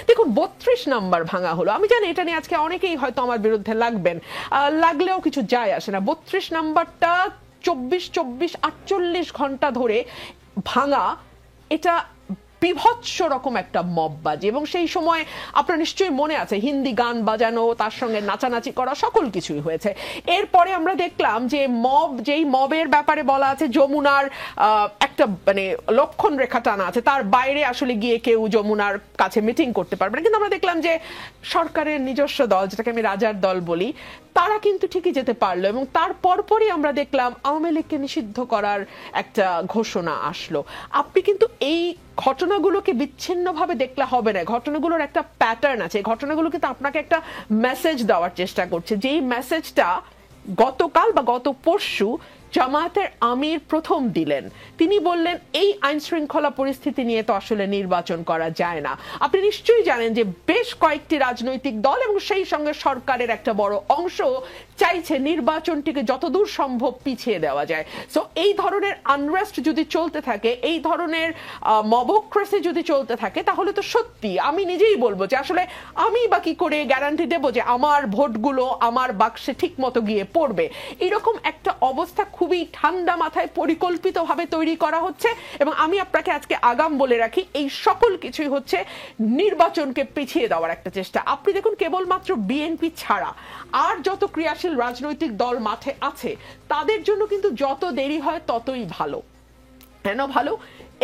দেখুন 32 নাম্বার ভাঙা হলো, আমি জানি এটা নিয়ে আজকে অনেকেই হয়তো আমার বিরুদ্ধে লাগবেন, লাগলেও কিছু যায় আসে না। 32 নাম্বারটা 24-48 ঘন্টা ধরে ভাঙা, এটা বিভৎস রকম একটা মববাজি। এবং সেই সময় আপনার নিশ্চয়ই মনে আছে হিন্দি গান বাজানো, তার সঙ্গে নাচানাচি করা, সকল কিছুই হয়েছে। এরপরে আমরা দেখলাম যে যেই মবের ব্যাপারে বলা আছে যমুনার একটা মানে লক্ষণ রেখা টানা আছে, তার বাইরে আসলে গিয়ে কেউ যমুনার কাছে মিটিং করতে পারবে না। কিন্তু আমরা দেখলাম যে সরকারের নিজস্ব দল, যেটাকে আমি রাজার দল বলি, তারা কিন্তু ঠিকই যেতে পারলো। এবং তার পরপরই আমরা দেখলাম আওয়ামী লীগকে নিষিদ্ধ করার একটা ঘোষণা আসলো। আপনি কিন্তু এই ঘটনাগুলোকে বিচ্ছিন্নভাবে দেখলে হবে না, ঘটনাগুলোর একটা প্যাটার্ন আছে। ঘটনাগুলো কিন্তু আপনাকে একটা মেসেজ দেওয়ার চেষ্টা করছে, যেই মেসেজটা গতকাল বা গত পরশু জামায়াতের আমির প্রথম দিলেন। তিনি বললেন এই আইন শৃঙ্খলা পরিস্থিতি নিয়ে তো আসলে নির্বাচন করা যায় না। আপনি নিশ্চয়ই জানেন যে বেশ কয়েকটি রাজনৈতিক দল এবং সেই সঙ্গে সরকারের একটা বড় অংশ চাইছে নির্বাচনটিকে যতদূর সম্ভব পিছিয়ে দেওয়া যায়। সো এই ধরনের আনরেস্ট যদি চলতে থাকে, এই ধরনের মবক্রেসি যদি চলতে থাকে, তাহলে তো সত্যি আমি নিজেই বলবো যে আসলে আমি বা কি করে গ্যারান্টি দেবো যে আমার ভোটগুলো আমার বাক্সে ঠিক মতো গিয়ে পড়বে। এরকম একটা অবস্থা খুবই ঠান্ডা মাথায় পরিকল্পিতভাবে তৈরি করা হচ্ছে। এবং আমি আপনাকে আজকে আগাম বলে রাখি, এই সকল কিছুই হচ্ছে নির্বাচনকে পিছিয়ে দেওয়ার একটা চেষ্টা। আপনি দেখুন কেবলমাত্র বিএনপি ছাড়া আর যত ক্রিয়াশীল রাজনৈতিক দল মাঠে আছে, তাদের জন্য কিন্তু যত দেরি হয় ততই ভালো। কেন ভালো?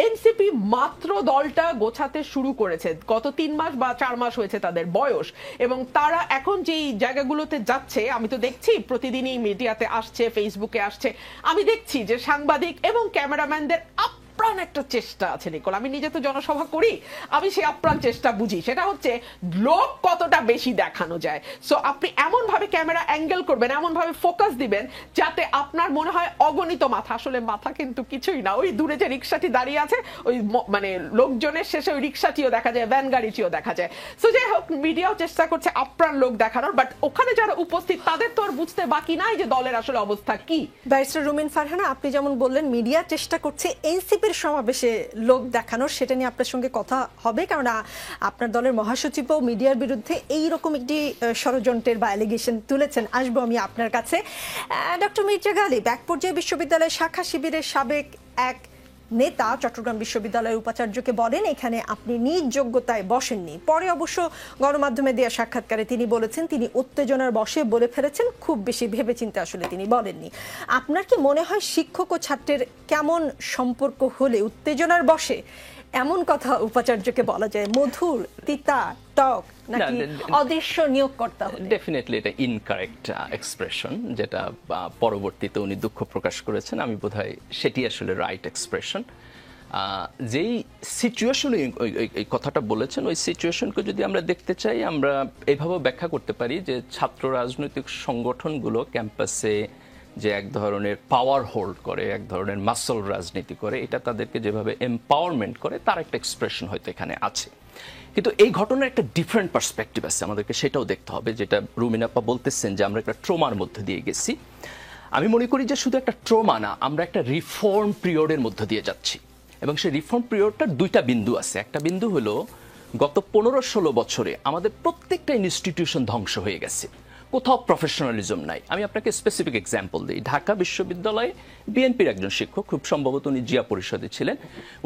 এনসিপি মাত্র দলটা গোছাতে শুরু করেছে, গত 3 মাস বা 4 মাস হয়েছে তাদের বয়স। এবং তারা এখন যেই জায়গাগুলোতে যাচ্ছে, আমি তো দেখছি প্রতিদিনই মিডিয়াতে আসছে, ফেসবুকে আসছে, আমি দেখছি যে সাংবাদিক এবং ক্যামেরাম্যানদের আপ্রাণ একটা চেষ্টা আছে নিকোল। আমি নিজে তো জনসভা করি, আমি সেই আপ্রাণ চেষ্টা বুঝি। সেটা হচ্ছে লোক কতটা বেশি দেখানো যায়। সো আপনি এমন ভাবে ক্যামেরা অ্যাঙ্গেল করবেন, এমন ভাবে ফোকাস দিবেন যাতে আপনার মনে হয় অগণিত মাথা, আসলে মাথা কিন্তু কিছুই না। ওই দূরে যে রিক্সাটি দাঁড়িয়ে আছে, ওই মানে লোকজনের শেষে ওই রিক্সাটিও দেখা যায়, ভ্যান গাড়িটিও দেখা যায়। সো যাই হোক, মিডিয়াও চেষ্টা করছে আপ্রাণ লোক দেখানোর, বাট ওখানে যারা উপস্থিত তাদের তো আর বুঝতে বাকি নাই যে দলের আসলে অবস্থা কি। ব্যারিস্টার রুমিন ফারহানা, আপনি যেমন বললেন মিডিয়া চেষ্টা করছে এনসিপির সমাবেশে লোক দেখানোর, সেটা নিয়ে আপনার সঙ্গে কথা হবে, কারণ আপনার দলের মহাসচিবও মিডিয়ার বিরুদ্ধে এইরকম একটি ষড়যন্ত্রের বা অ্যালিগেশন তুলেছেন। আসবো আমি আপনার কাছে। ডক্টর মির্জা গালিব, এক পর্যায়ে বিশ্ববিদ্যালয়ের শাখা শিবিরের সাবেক এক নেতা চট্টগ্রাম বিশ্ববিদ্যালয়ের উপাচার্যকে বলেন এখানে আপনি নিজ যোগ্যতায় বসেননি। পরে অবশ্য গণমাধ্যমে দেওয়া সাক্ষাৎকারে তিনি বলেছেন তিনি উত্তেজনার বশে বলে ফেলেছেন, খুব বেশি ভেবেচিন্তে আসলে তিনি বলেননি। আপনার কি মনে হয় শিক্ষক ও ছাত্রের কেমন সম্পর্ক হলে উত্তেজনার বশে এমন কথা উপাচার্যকে বলা যায়? মধুর, তিতা, টক, নাকি অদৃশ্য নিয়োগকর্তা? ডেফিনেটলি এটা ইনকারেক্ট এক্সপ্রেশন, যেটা পরবর্তীতে উনি দুঃখ প্রকাশ করেছেন। আমি বোধহয় সেটি আসলে রাইট এক্সপ্রেশন। যেই সিচুয়েশনে এই কথাটা বলেছেন, ওই সিচুয়েশনকে যদি আমরা দেখতে চাই, আমরা এইভাবে ব্যাখ্যা করতে পারি যে ছাত্র রাজনৈতিক সংগঠনগুলো ক্যাম্পাসে যে এক ধরনের পাওয়ার হোল্ড করে, এক ধরনের মাসল রাজনীতি করে, এটা তাদেরকে যেভাবে এম্পাওয়ারমেন্ট করে তার একটা এক্সপ্রেশন হয়তো এখানে আছে। কিন্তু এই ঘটনার একটা ডিফারেন্ট পার্সপেক্টিভ আছে, আমাদেরকে সেটাও দেখতে হবে। যেটা রুমিন আপা বলতেছেন যে আমরা একটা ট্রমার মধ্যে দিয়ে গেছি, আমি মনে করি যে শুধু একটা ট্রমা না, আমরা একটা রিফর্ম পিরিয়ডের মধ্যে দিয়ে যাচ্ছি। এবং সেই রিফর্ম পিরিয়ডটার দুইটা বিন্দু আছে। একটা বিন্দু হলো গত 15-16 বছরে আমাদের প্রত্যেকটা ইনস্টিটিউশন ধ্বংস হয়ে গেছে, কোথাও প্রফেশনালিজম নাই। আমি আপনাকে স্পেসিফিক এক্সাম্পল দিই। ঢাকা বিশ্ববিদ্যালয়ে বিএনপির একজন শিক্ষক, খুব সম্ভবত উনি জিয়া পরিষদে ছিলেন,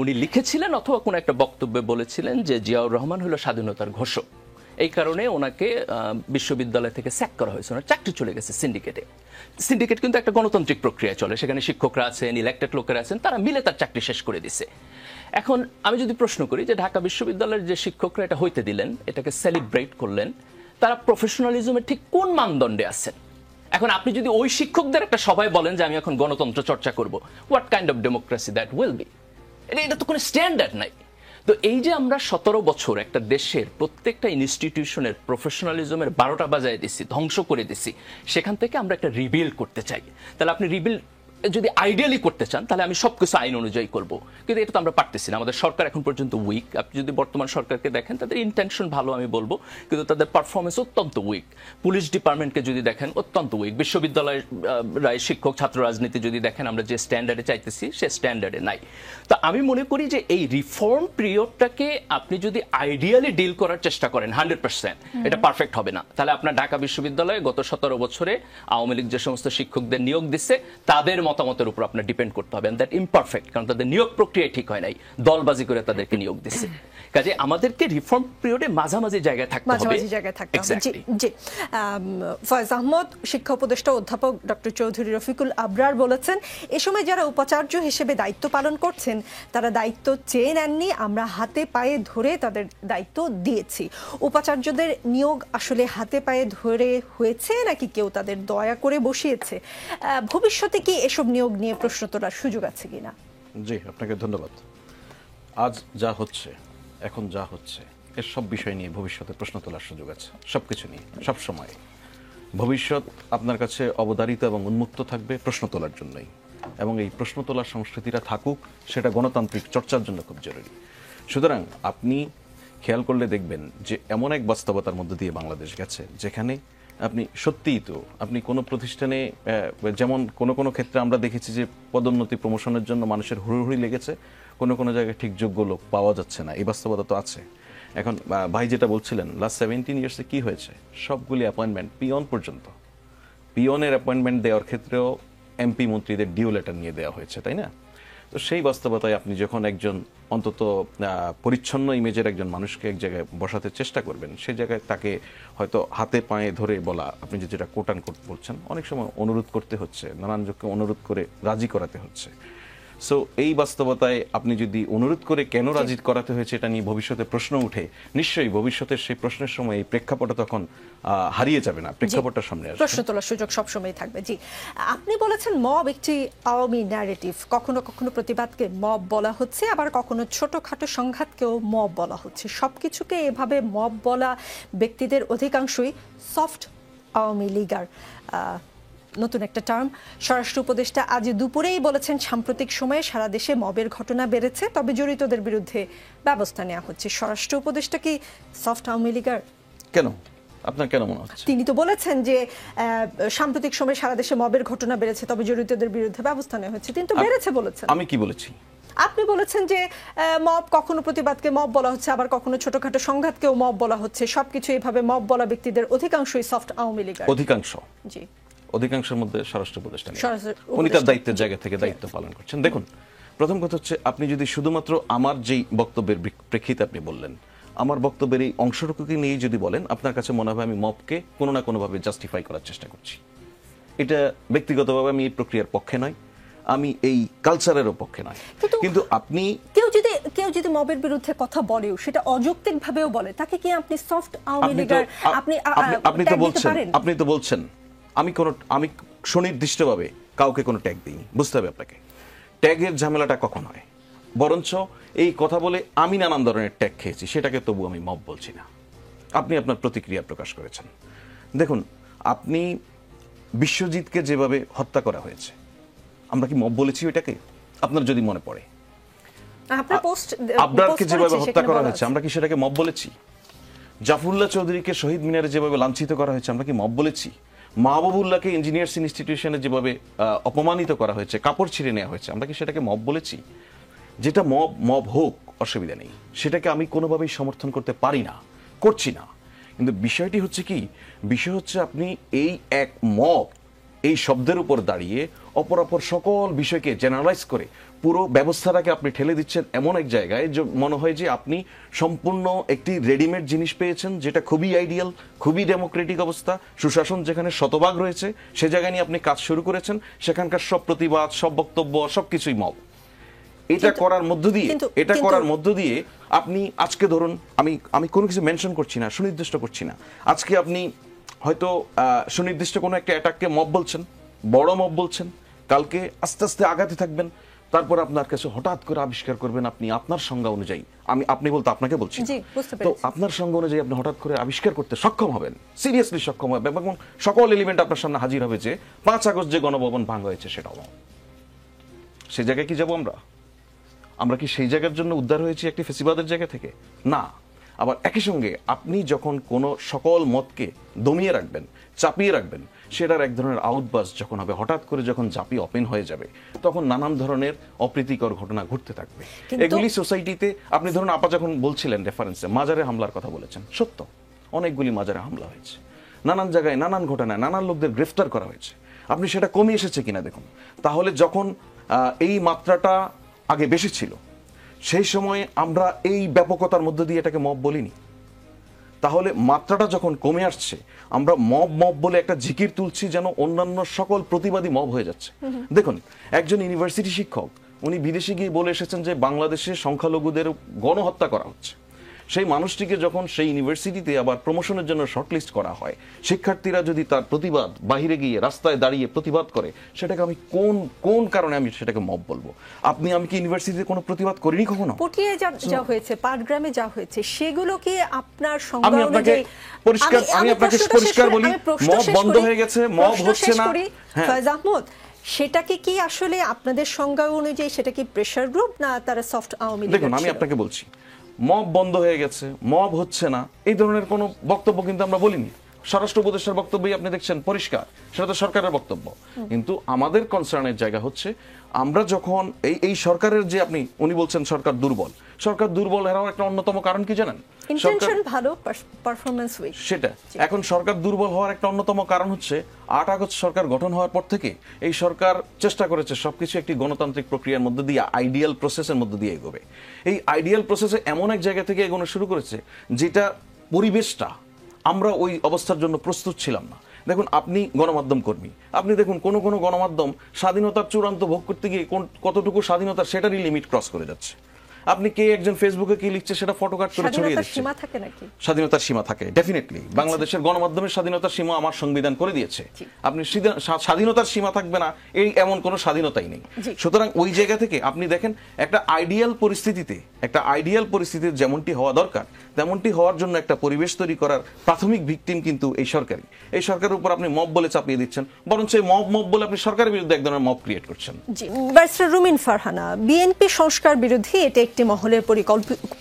উনি লিখেছিলেন অথবা কোনো একটা বক্তব্যে বলেছিলেন যে জিয়াউর রহমান হলো স্বাধীনতার ঘোষক। এই কারণে ওনাকে বিশ্ববিদ্যালয় থেকে স্যাক করা হয়েছে, ওনার চাকরি চলে গেছে সিন্ডিকেটে। সিন্ডিকেট কিন্তু একটা গণতান্ত্রিক প্রক্রিয়া চলে, সেখানে শিক্ষকরা আছেন, ইলেক্টেড লোকেরা আছেন, তারা মিলে তার চাকরি শেষ করে দিছে। এখন আমি যদি প্রশ্ন করি যে ঢাকা বিশ্ববিদ্যালয়ের যে শিক্ষকরা এটা হইতে দিলেন, এটাকে সেলিব্রেট করলেন, তারা প্রফেশনালিজমের ঠিক কোন মানদণ্ডে আছেন? এখন আপনি যদি ওই শিক্ষকদের একটা সবাই বলেন যে আমি এখন গণতন্ত্র চর্চা করব, what kind of democracy that will be? এটা তো কোনো স্ট্যান্ডার্ড নাই। তো এই যে আমরা 17 বছর একটা দেশের প্রত্যেকটা ইনস্টিটিউশনের প্রফেশনালিজমের 12টা বাজায় দিছি, ধ্বংস করে দিছি, সেখান থেকে আমরা একটা রিবিল্ড করতে চাই। তাহলে আপনি রিবিল্ড যদি আইডিয়ালি করতে চান তাহলে আমি সবকিছু আইন অনুযায়ী করব, কিন্তু এটা তো আমরা পারতেছি না। আমাদের সরকার এখন পর্যন্ত উইক। আপনি যদি বর্তমান সরকারকে দেখেন, তাদের ইন্টেনশন ভালো আমি বলবো, কিন্তু তাদের পারফরমেন্স অত্যন্ত উইক। পুলিশ ডিপার্টমেন্টকে যদি দেখেন, অত্যন্ত উইক। বিশ্ববিদ্যালয়ের শিক্ষক ছাত্র রাজনীতি যদি দেখেন, আমরা যে স্ট্যান্ডার্ডে চাইতেছি সে স্ট্যান্ডার্ডে নাই। তো আমি মনে করি যে এই রিফর্ম পিরিয়ডটাকে আপনি যদি আইডিয়ালি ডিল করার চেষ্টা করেন 100%, এটা পারফেক্ট হবে না। তাহলে আপনার ঢাকা বিশ্ববিদ্যালয়ে গত 17 বছরে আওয়ামী লীগ যে সমস্ত শিক্ষকদের নিয়োগ দিচ্ছে তাদের মতামতের উপর আপনার ডিপেন্ড করতে হবে, দ্যাট ইমপারফেক্ট, কারণ তাদের নিয়োগ প্রক্রিয়া ঠিক হয় নাই, দলবাজি করে তাদেরকে নিয়োগ দিচ্ছে। কাজে আমাদেরকে রিফর্ম পিরিয়ডে মাঝামাঝি জায়গায় থাকতে হবে। মাঝামাঝি জায়গায় থাকতে হবে। জি জি। ফয়েজ আহমদ, শিক্ষা উপদেষ্টা অধ্যাপক ডক্টর চৌধুরী রফিকুল আবরার বলেছেন, এ সময় যারা উপাচার্য হিসেবে দায়িত্ব পালন করছেন তারা দায়িত্ব চেয়ে নেননি, আমরা হাতে পায়ে ধরে তাদের দায়িত্ব দিয়েছি। উপাচার্যদের নিয়োগ আসলে হাতে পায়ে ধরে হয়েছে নাকি কেউ তাদের দয়া করে বসিয়েছে? ভবিষ্যতে কি এসব নিয়োগ নিয়ে প্রশ্ন তোলার সুযোগ আছে কিনা? জি, আপনাকে ধন্যবাদ। আজ যা হচ্ছে, এখন যা হচ্ছে, এর সব বিষয় নিয়ে ভবিষ্যতে প্রশ্ন তোলার সুযোগ আছে, সবকিছু নিয়ে সব সময়। ভবিষ্যৎ আপনার কাছে অবধারিত এবং উন্মুক্ত থাকবে প্রশ্ন তোলার জন্যই, এবং এই প্রশ্ন তোলার সংস্কৃতিটা থাকুক, সেটা গণতান্ত্রিক চর্চার জন্য খুব জরুরি। সুতরাং আপনি খেয়াল করলে দেখবেন যে এমন এক বাস্তবতার মধ্যে দিয়ে বাংলাদেশ গেছে যেখানে আপনি সত্যিই তো আপনি কোনো প্রতিষ্ঠানে, যেমন কোনো ক্ষেত্রে আমরা দেখেছি যে পদোন্নতি প্রমোশনের জন্য মানুষের হুড়োহুড়ি লেগেছে, কোনো জায়গায় ঠিক যোগ্য লোক পাওয়া যাচ্ছে না, এই বাস্তবতা তো আছে। এখন ভাই যেটা বলছিলেন, লাস্ট 17 ইয়ার্সে কি হয়েছে, সবগুলি অ্যাপয়েন্টমেন্ট পিয়ন পর্যন্ত, পিয়নের অ্যাপয়েন্টমেন্ট দেওয়ার ক্ষেত্রেও এমপি মন্ত্রীদের ডিও লেটার নিয়ে দেওয়া হয়েছে, তাই না? তো সেই বাস্তবতায় আপনি যখন একজন অন্তত পরিচ্ছন্ন ইমেজের একজন মানুষকে এক জায়গায় বসাতে চেষ্টা করবেন, সেই জায়গায় তাকে হয়তো হাতে পায়ে ধরে বলা, আপনি যেটা কোট আন কোট বলছেন, অনেক সময় অনুরোধ করতে হচ্ছে, নানান জনকে অনুরোধ করে রাজি করাতে হচ্ছে। সো এই বাস্তবতায় আপনি যদি অনুরোধ করে কেন রাজি করাতে হয়েছে এটা নিয়ে ভবিষ্যতে প্রশ্ন উঠে, নিশ্চয়ই ভবিষ্যতের সেই প্রশ্নের সময় এই প্রেক্ষাপটটা তখন হারিয়ে যাবে না, প্রেক্ষাপটটা সামনে আসবে, প্রশ্ন তোলার সুযোগ সবসময় থাকবে। জি, আপনি বলেছেন মব একটি আওয়ামী ন্যারেটিভ, কখনো কখনো প্রতিবাদকে মব বলা হচ্ছে, আবার কখনো ছোটখাটো সংঘাতকেও মব বলা হচ্ছে। সবকিছুকে এভাবে মব বলা ব্যক্তিদের অধিকাংশই সফট আওয়ামী লীগার। নতুন একটা টার্ম। স্বরাষ্ট্র উপদেষ্টা আজ দুপুরেই বলেছেন, সাম্প্রতিক সময়ে সারা দেশে মবের ঘটনা বেড়েছে, তবে জড়িতদের বিরুদ্ধে ব্যবস্থা নেওয়া হচ্ছে। স্বরাষ্ট্র উপদেষ্টা কি সফট আওয়ামী লীগার? কেন, আপনার কেন মনে হচ্ছে? তিনি তো বলেছেন যে সাম্প্রতিক সময়ে সারা দেশে মবের ঘটনা বেড়েছে, তবে জড়িতদের বিরুদ্ধে ব্যবস্থা নেওয়া হচ্ছে। তিনি তো বেড়েছে বলেছেন। আমি কি বলেছি? আপনি বলেছেন যে মব, কখনো প্রতিবাদকে মব বলা হচ্ছে, আবার কখনো ছোটখাটো সংঘাতকেও মব বলা হচ্ছে। সবকিছু এইভাবে মব বলা ব্যক্তিদের অধিকাংশই সফট আওয়ামী লীগার। অধিকাংশ, জি, অধিকাংশের মধ্যে স্বরাষ্ট্র উপদেষ্টা নেই, উনি তার দায়িত্বের জায়গা থেকে দায়িত্ব পালন করছেন। দেখুন, প্রথম কথা হচ্ছে, আপনি যদি শুধুমাত্র আমার যেই বক্তব্যের প্রেক্ষিতে আপনি বললেন, আমার বক্তব্যের এই অংশটুকুকে নিয়ে যদি বলেন, আপনার কাছে মনে হবে আমি মবকে কোনো না কোনোভাবে জাস্টিফাই করার চেষ্টা করছি। এটা ব্যক্তিগতভাবে আমি এই প্রক্রিয়ার পক্ষে নয়, আমি এই কালচারেরও পক্ষে নয়, কিন্তু আপনি কেউ যদি মবের বিরুদ্ধে কথা বলেও সেটা অযৌক্তিক ভাবেও বলে, তাকে কি আপনি সফট আওয়ামী লীগার আপনি তো বলছেন আমি সুনির্দিষ্টভাবে কাউকে কোনো ট্যাগ দিইনি। বুঝতে হবে আপনাকে, ট্যাগের ঝামেলাটা কখন হয়, বরঞ্চ এই কথা বলে আমি নানান ধরনের ট্যাগ খেয়েছি, সেটাকে তবু আমি মব বলছি না। আপনি আপনার প্রতিক্রিয়া প্রকাশ করেছেন। দেখুন, আপনি বিশ্বজিৎকে যেভাবে হত্যা করা হয়েছে, আমরা কি মব বলেছি ওইটাকে? আপনার যদি মনে পড়ে, আবরারকে যেভাবে হত্যা করা হয়েছে, আমরা কি সেটাকে মব বলেছি? জাফরুল্লাহ চৌধুরীকে শহীদ মিনারে যেভাবে লাঞ্ছিত করা হয়েছে, আমরা কি মব বলেছি? মাহবুবুল্লাহকে ইঞ্জিনিয়ার্স ইনস্টিটিউশনে যেভাবে অপমানিত করা হয়েছে, কাপড় ছিঁড়ে নেওয়া হয়েছে, আমরা কি সেটাকে মব বলেছি? যেটা মব হোক, অসুবিধা নেই, সেটাকে আমি কোনোভাবেই সমর্থন করতে পারি না, করছি না। কিন্তু বিষয়টি হচ্ছে কি, বিষয় হচ্ছে আপনি এই এক মব এই শব্দের উপর দাঁড়িয়ে অপরাপর সকল বিষয়কে জেনারেলাইজ করে পুরো ব্যবস্থাটাকে আপনি ঠেলে দিচ্ছেন এমন এক জায়গায় যে মনে হয় যে আপনি সম্পূর্ণ একটি রেডিমেড জিনিস পেয়েছেন, যেটা খুবই আইডিয়াল, খুবই ডেমোক্রেটিক অবস্থা, সুশাসন যেখানে শতভাগ রয়েছে, সে জায়গায় নিয়ে আপনি কাজ শুরু করেছেন। সেখানকার সব প্রতিবাদ, সব বক্তব্য, সবকিছুই মব। এটা করার মধ্য দিয়ে আপনি আজকে ধরুন, আমি কোনো কিছু মেনশন করছি না, সুনির্দিষ্ট করছি না, আজকে আপনি হয়তো সুনির্দিষ্ট কোনো একটা অ্যাটাককে মব বলছেন, বড় মব বলছেন, কালকে আস্তে আস্তে আগাতে থাকবেন, তারপর আপনার কাছে হঠাৎ করে আবিষ্কার করবেন আপনি আপনার সংজ্ঞা অনুযায়ী, আপনি বলতে আপনাকে বলছি, তো আপনার সংজ্ঞা অনুযায়ী আপনি হঠাৎ করে আবিষ্কার করতে সক্ষম হবেন, সিরিয়াসলি সক্ষম হবেন, এবং সকল এলিমেন্ট আপনার সামনে হাজির হবে যে 5 আগস্ট যে গণভবন ভাঙা হয়েছে সেটাও মব। সেই জায়গায় কি যাব আমরা কি সেই জায়গার জন্য উদ্ধার হয়েছি একটি ফেসিবাদের জায়গা থেকে? না। আবার একই সঙ্গে আপনি যখন কোনো সকল মতকে দমিয়ে রাখবেন, চাপিয়ে রাখবেন, সেটার এক ধরনের আউটবাস যখন হবে, হঠাৎ করে যখন জাপি ওপেন হয়ে যাবে, তখন নানান ধরনের অপ্রীতিকর ঘটনা ঘটতে থাকবে। এগুলি সোসাইটিতে, আপনি ধরুন আপা যখন বলছিলেন রেফারেন্সে মাজারে হামলার কথা বলেছেন, সত্য অনেকগুলি মাজারে হামলা হয়েছে, নানান জায়গায় নানান ঘটনায় নানান লোকদের গ্রেফতার করা হয়েছে। আপনি সেটা কমে এসেছে কিনা দেখুন। তাহলে যখন এই মাত্রাটা আগে বেশি ছিল, সেই সময়ে আমরা এই ব্যাপকতার মধ্য দিয়ে এটাকে মব বলিনি। তাহলে মাত্রাটা যখন কমে আসছে, আমরা মব বলে একটা জিকির তুলছি, যেন অন্যান্য সকল প্রতিবাদী মব হয়ে যাচ্ছে। দেখুন, একজন ইউনিভার্সিটি শিক্ষক উনি বিদেশে গিয়ে বলে এসেছেন যে বাংলাদেশে সংখ্যালঘুদের গণহত্যা করা হচ্ছে। সেই মানুষটিকে যখন সেই ইউনিভার্সিটিতে আবার প্রমোশনের জন্য শর্টলিস্ট করা হয়, শিক্ষার্থীরা যদি তার প্রতিবাদ বাহিরে গিয়ে রাস্তায় দাঁড়িয়ে প্রতিবাদ করে, সেটাকে আমি কোন কারণে আমি সেটাকে মব বলবো? আমি কি ইউনিভার্সিটিতে কোনো প্রতিবাদ করিনি কখনো? পটিয়ে যা হয়েছে, পাটগ্রামে যা হয়েছে, সেগুলো কি আপনার আমি আপনাকে পরিষ্কার বলি, মব বন্ধ হয়ে গেছে, মব হচ্ছে না। ফয়েজ আহমদ, সেটাকে কি আসলে আপনাদের সংজ্ঞা অনুযায়ী সেটা কি প্রেসার গ্রুপ, না তারা সফট আওয়ামী লীগ? দেখুন, আমি আপনাকে বলছি, মব বন্ধ হয়ে গেছে, মব হচ্ছে না, এই ধরনের কোনো বক্তব্য কিন্তু আমরা বলিনি। স্বরাষ্ট্র উপদেষ্টার বক্তব্যই আপনি দেখছেন পরিষ্কার, সেটা তো সরকারের বক্তব্য। কিন্তু আমাদের কনসার্নের জায়গা হচ্ছে, আমরা যখন এই সরকারের যে উনি বলছেন সরকার দুর্বল এরাও একটা অন্যতম কারণ কি জানেন? ইন্টেনশন ভালো, পারফরম্যান্স উইক। সেটা এখন সরকার দুর্বল হওয়ার একটা অন্যতম কারণ হচ্ছে 8 আগস্ট সরকার গঠন হওয়ার পর থেকে এই সরকার চেষ্টা করেছে সবকিছু একটি গণতান্ত্রিক প্রক্রিয়ার মধ্যে দিয়ে, আইডিয়াল প্রসেসের মধ্যে দিয়ে এগোবে। এই আইডিয়াল প্রসেসে এমন এক জায়গা থেকে এগোনো শুরু করেছে যেটা পরিবেশটা আমরা ওই অবস্থার জন্য প্রস্তুত ছিলাম না। দেখুন, আপনি গণমাধ্যম কর্মী, আপনি দেখুন কোন গণমাধ্যম স্বাধীনতার চূড়ান্ত ভোগ করতে গিয়ে কতটুকু স্বাধীনতা সেটারই লিমিট ক্রস করে যাচ্ছে। আপনি কে একজন ফেসবুকে কি লিখছে সেটা ফটো কাট করে ছড়িয়ে দিচ্ছে। সীমা থাকে নাকি? স্বাধীনতার সীমা থাকে, ডেফিনেটলি। বাংলাদেশের গণমাধ্যমের স্বাধীনতার সীমা আমার সংবিধান করে দিয়েছে। আপনি স্বাধীনতার সীমা থাকবে না এমন কোনো স্বাধীনতাই নেই। সুতরাং ওই জায়গা থেকে আপনি দেখেন, একটা আইডিয়াল পরিস্থিতিতে যেমনটি হওয়া দরকার তেমনটি হওয়ার জন্য একটা পরিবেশ তৈরি করার প্রাথমিক ভিকটিম কিন্তু এই সরকারই। এই সরকারের উপর আপনি মব বলে চাপিয়ে দিচ্ছেন, বরঞ্চ এই মব বলে আপনি সরকারের বিরুদ্ধে এক ধরনের মব ক্রিয়েট করছেন। ব্যারিস্টার রুমিন ফারহানা, বিএনপি সংস্কার বিরোধী, এটা একটি মহলের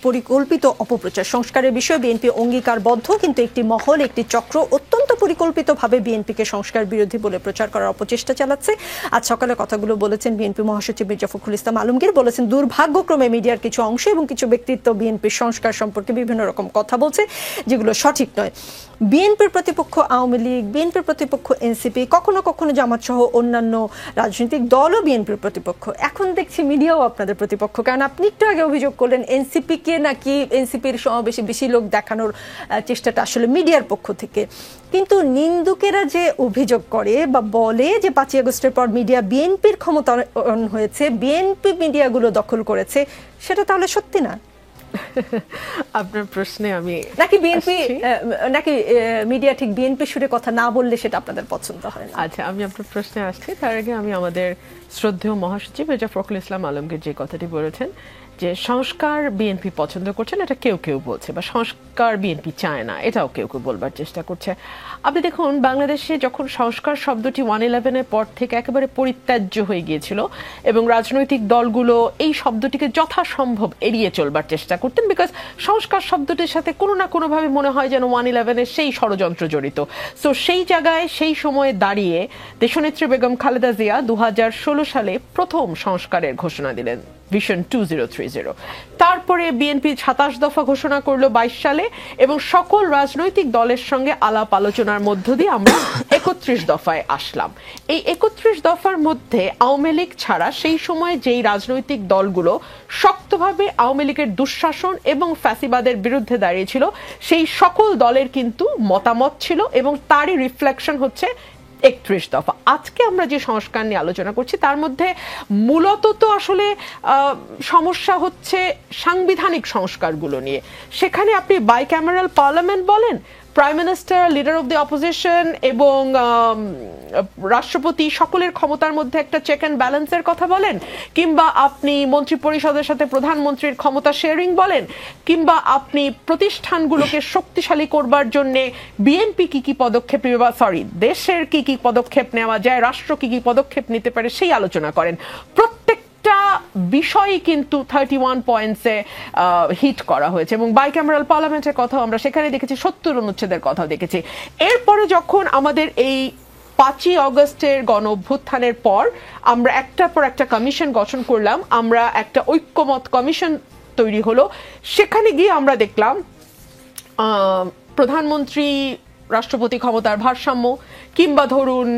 পরিকল্পিত অপপ্রচার। সংস্কারের বিষয়ে বিএনপি অঙ্গীকারবদ্ধ, কিন্তু একটি মহল, একটি চক্র অত্যন্ত পরিকল্পিতভাবে বিএনপিকে সংস্কার বিরোধী বলে প্রচার করার অপচেষ্টা চালাচ্ছে। আজ সকালে কথাগুলো বলেছেন বিএনপি মহাসচিব মির্জা ফখরুল ইসলাম আলমগীর। বলেছেন, দুর্ভাগ্যক্রমে মিডিয়ার কিছু অংশ এবং কিছু ব্যক্তিত্ব বিএনপির সংস্কার সম্পর্কে বিভিন্ন রকম কথা বলছে, যেগুলো সঠিক নয়। বিএনপির প্রতিপক্ষ আওয়ামী লীগ, বিএনপির প্রতিপক্ষ এনসিপি, কখনো কখনো জামাত সহ অন্যান্য রাজনৈতিক দলও বিএনপির প্রতিপক্ষ। এখন দেখছি মিডিয়াও আপনাদের প্রতিপক্ষ, কারণ আপনি একটু আগে অভিযোগ করলেন এনসিপিকে নাকি এনসিপির সমাবেশে বেশি লোক দেখানোর চেষ্টাটা আসলে মিডিয়ার পক্ষ থেকে। কিন্তু নিন্দুকেরা যে অভিযোগ করে বা বলে যে 5 আগস্টের পর মিডিয়া বিএনপির ক্ষমতায়ন হয়েছে, বিএনপি মিডিয়াগুলো দখল করেছে, সেটা তাহলে সত্যি না? আপনার প্রশ্নে আমি নাকি মিডিয়া ঠিক বিএনপি সুরে কথা না বললে সেটা আপনাদের পছন্দ হয় না? আচ্ছা, আমি আপনার প্রশ্নে আসছি। তার আগে আমি আমাদের শ্রদ্ধেয় মহাসচিব মির্জা ফখরুল ইসলাম আলমগীর যে কথাটি বলেছেন যে সংস্কার বিএনপি পছন্দ করছেন, এটা কেউ কেউ বলছে, বা সংস্কার বিএনপি চায় না, এটাও কেউ কেউ বলবার চেষ্টা করছে। আপনি দেখুন, বাংলাদেশে যখন সংস্কার শব্দটি 1/11-এর পর থেকে একেবারে পরিত্যাজ্য হয়ে গিয়েছিল এবং রাজনৈতিক দলগুলো এই শব্দটিকে যথাসম্ভব এড়িয়ে চলবার চেষ্টা করতেন, বিকজ সংস্কার শব্দটির সাথে কোনো না কোনোভাবে মনে হয় যেন 1/11-এর সেই ষড়যন্ত্র জড়িত। সো সেই জায়গায় সেই সময়ে দাঁড়িয়ে দেশনেত্রী বেগম খালেদা জিয়া 2016 সালে প্রথম সংস্কারের ঘোষণা দিলেন, ভিশন 2030। তারপরে বিএনপি 27 দফা ঘোষণা করলো 22 সালে, এবং সকল রাজনৈতিক দলের সঙ্গে আলাপ আলোচনার মধ্য দিয়ে আমরা 31 দফায় আসলাম। এই 31 দফার মধ্যে আওয়ামী লীগ ছাড়া সেই সময় যেই রাজনৈতিক দলগুলো শক্তভাবে আওয়ামী লীগের দুঃশাসন এবং ফ্যাসিবাদের বিরুদ্ধে দাঁড়িয়েছিল, সেই সকল দলের কিন্তু মতামত ছিল, এবং তারই রিফ্লেকশন হচ্ছে 31 দফা। আজকে আমরা যে সংস্কার নিয়ে আলোচনা করছি তার মধ্যে মূলত তো আসলে সমস্যা হচ্ছে সাংবিধানিক সংস্কারগুলো নিয়ে। সেখানে আপনি বাইক্যামেরাল পার্লামেন্ট বলেন, prime minister, leader of the opposition এবং রাষ্ট্রপতি সকলের ক্ষমতার মধ্যে একটা চেক অ্যান্ড ব্যালেন্সের কথা বলেন, কিংবা আপনি মন্ত্রী পরিষদের সাথে প্রধানমন্ত্রীর ক্ষমতা শেয়ারিং বলেন, কিংবা আপনি প্রতিষ্ঠানগুলোকে শক্তিশালী করবার জন্য বিএনপি কি পদক্ষেপ নেবে, বা দেশের কি পদক্ষেপ নেওয়া যায়, রাষ্ট্র কি পদক্ষেপ নিতে পারে, সেই আলোচনা করেন। প্রত্যেকটা বিষয়ই কিন্তু 31 পয়েন্টসে হিট করা হয়েছে এবং বাইক্যামেরাল পার্লামেন্টের কথাও আমরা সেখানে দেখেছি, 70 অনুচ্ছেদের কথাও দেখেছি। এরপরে যখন আমাদের এই 5ই অগস্টের গণ অভ্যুত্থানের পর আমরা একটার পর একটা কমিশন গঠন করলাম, আমরা একটা ঐক্যমত কমিশন তৈরি হলো, সেখানে গিয়ে আমরা দেখলাম প্রধানমন্ত্রী রাষ্ট্রপতি ক্ষমতার ভারসাম্য, কিংবা ধরুন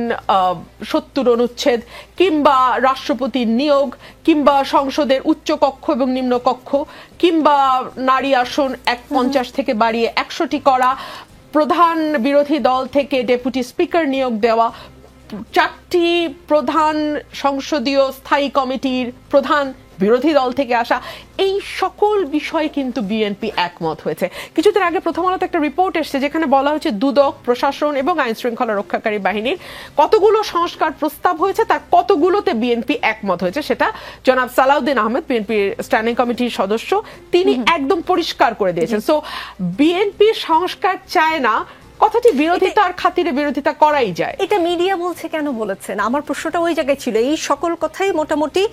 70 অনুচ্ছেদ, কিংবা রাষ্ট্রপতির নিয়োগ, কিংবা সংসদের উচ্চ কক্ষ এবং নিম্ন কক্ষ, কিংবা নারী আসন 50 থেকে বাড়িয়ে 100টি করা, প্রধান বিরোধী দল থেকে ডেপুটি স্পিকার নিয়োগ দেওয়া, 4টি প্রধান সংসদীয় স্থায়ী কমিটির প্রধান বিরোধী দল থেকে আসা, এই সকল বিষয়ে কিন্তু বিএনপি একমত হয়েছে। কিছুদিন আগে প্রথম আলোতে একটা রিপোর্ট এসেছে যেখানে বলা হয়েছে দুদক, প্রশাসন এবং আইন শৃঙ্খলা রক্ষাকারী বাহিনীর কতগুলো সংস্কার প্রস্তাব হয়েছে, তার কতগুলোতে বিএনপি একমত হয়েছে। সেটা জনাব সালাউদ্দিন আহমেদ, বিএনপির স্ট্যান্ডিং কমিটির সদস্য, তিনি একদম পরিষ্কার করে দিয়েছেন। সো বিএনপি সংস্কার চায় না, কথাটি বিরোধিতার খাতিরে বিরোধিতা করাই যায়। এটা মিডিয়া বলছে কেন বলেছেন? আমার প্রশ্নটা ওই জায়গায় ছিল। এই সকল কথাই মোটামুটি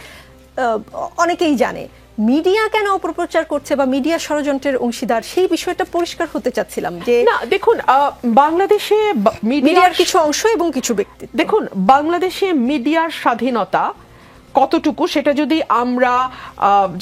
অনেকেই জানে, মিডিয়া কেন অপপ্রচার করছে বা মিডিয়া ষড়যন্ত্রের অংশীদার, সেই বিষয়টা পরিষ্কার হতে চাচ্ছিলাম। যে না, দেখুন, বাংলাদেশে মিডিয়ার কিছু অংশ এবং কিছু ব্যক্তি, দেখুন বাংলাদেশে মিডিয়ার স্বাধীনতা কতটুকু সেটা যদি আমরা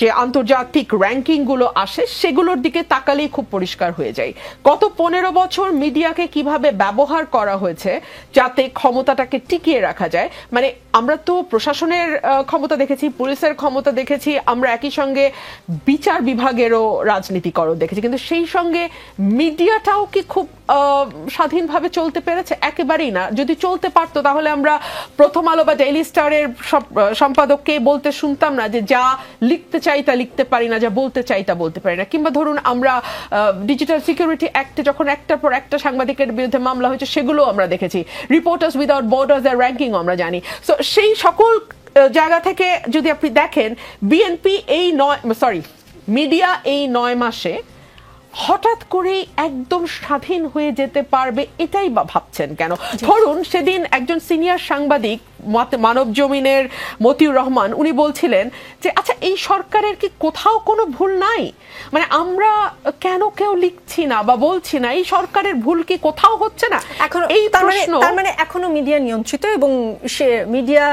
যে আন্তর্জাতিক র্যাঙ্কিং গুলো আসে সেগুলোর দিকে তাকালেই খুব পরিষ্কার হয়ে যায়। গত 15 বছর মিডিয়াকে কিভাবে ব্যবহার করা হয়েছে যাতে ক্ষমতাটাকে টিকিয়ে রাখা যায়। মানে আমরা তো প্রশাসনের ক্ষমতা দেখেছি, পুলিশের ক্ষমতা দেখেছি, আমরা একই সঙ্গে বিচার বিভাগেরও রাজনীতিকরণ দেখেছি, কিন্তু সেই সঙ্গে মিডিয়াটাও কি খুব স্বাধীনভাবে চলতে পেরেছে? একেবারেই না। যদি চলতে পারতো তাহলে আমরা প্রথম আলো বা ডেইলি স্টারের সম্পাদককে বলতে শুনতাম না যে যা লিখতে চাই তা লিখতে পারি না, যা বলতে চাই তা বলতে পারি না। কিংবা ধরুন আমরা ডিজিটাল সিকিউরিটি অ্যাক্টে যখন একটার পর একটা সাংবাদিকের বিরুদ্ধে মামলা হয়েছে সেগুলো আমরা দেখেছি, রিপোর্টার্স উইদাউট বর্ডার্স এর র্যাঙ্কিং আমরা জানি। সো সেই সকল জায়গা থেকে যদি আপনি দেখেন বিএনপি মিডিয়া এই 9 মাসে হঠাৎ করেই একদম স্বাধীন হয়ে যেতে পারবে এটাই বা ভাবছেন কেন? ধরুন সেদিন একজন সিনিয়র সাংবাদিক মানব জমিনের মতিউর রহমান, উনি বলছিলেন যে আচ্ছা এই সরকারের কি কোথাও কোনো ভুল নাই? মানে আমরা কেন কেউ লিখছি না বা বলছি না, এই সরকারের ভুল কি কোথাও হচ্ছে না? এখন এই তার মানে এখনো মিডিয়া নিয়ন্ত্রিত এবং সে মিডিয়া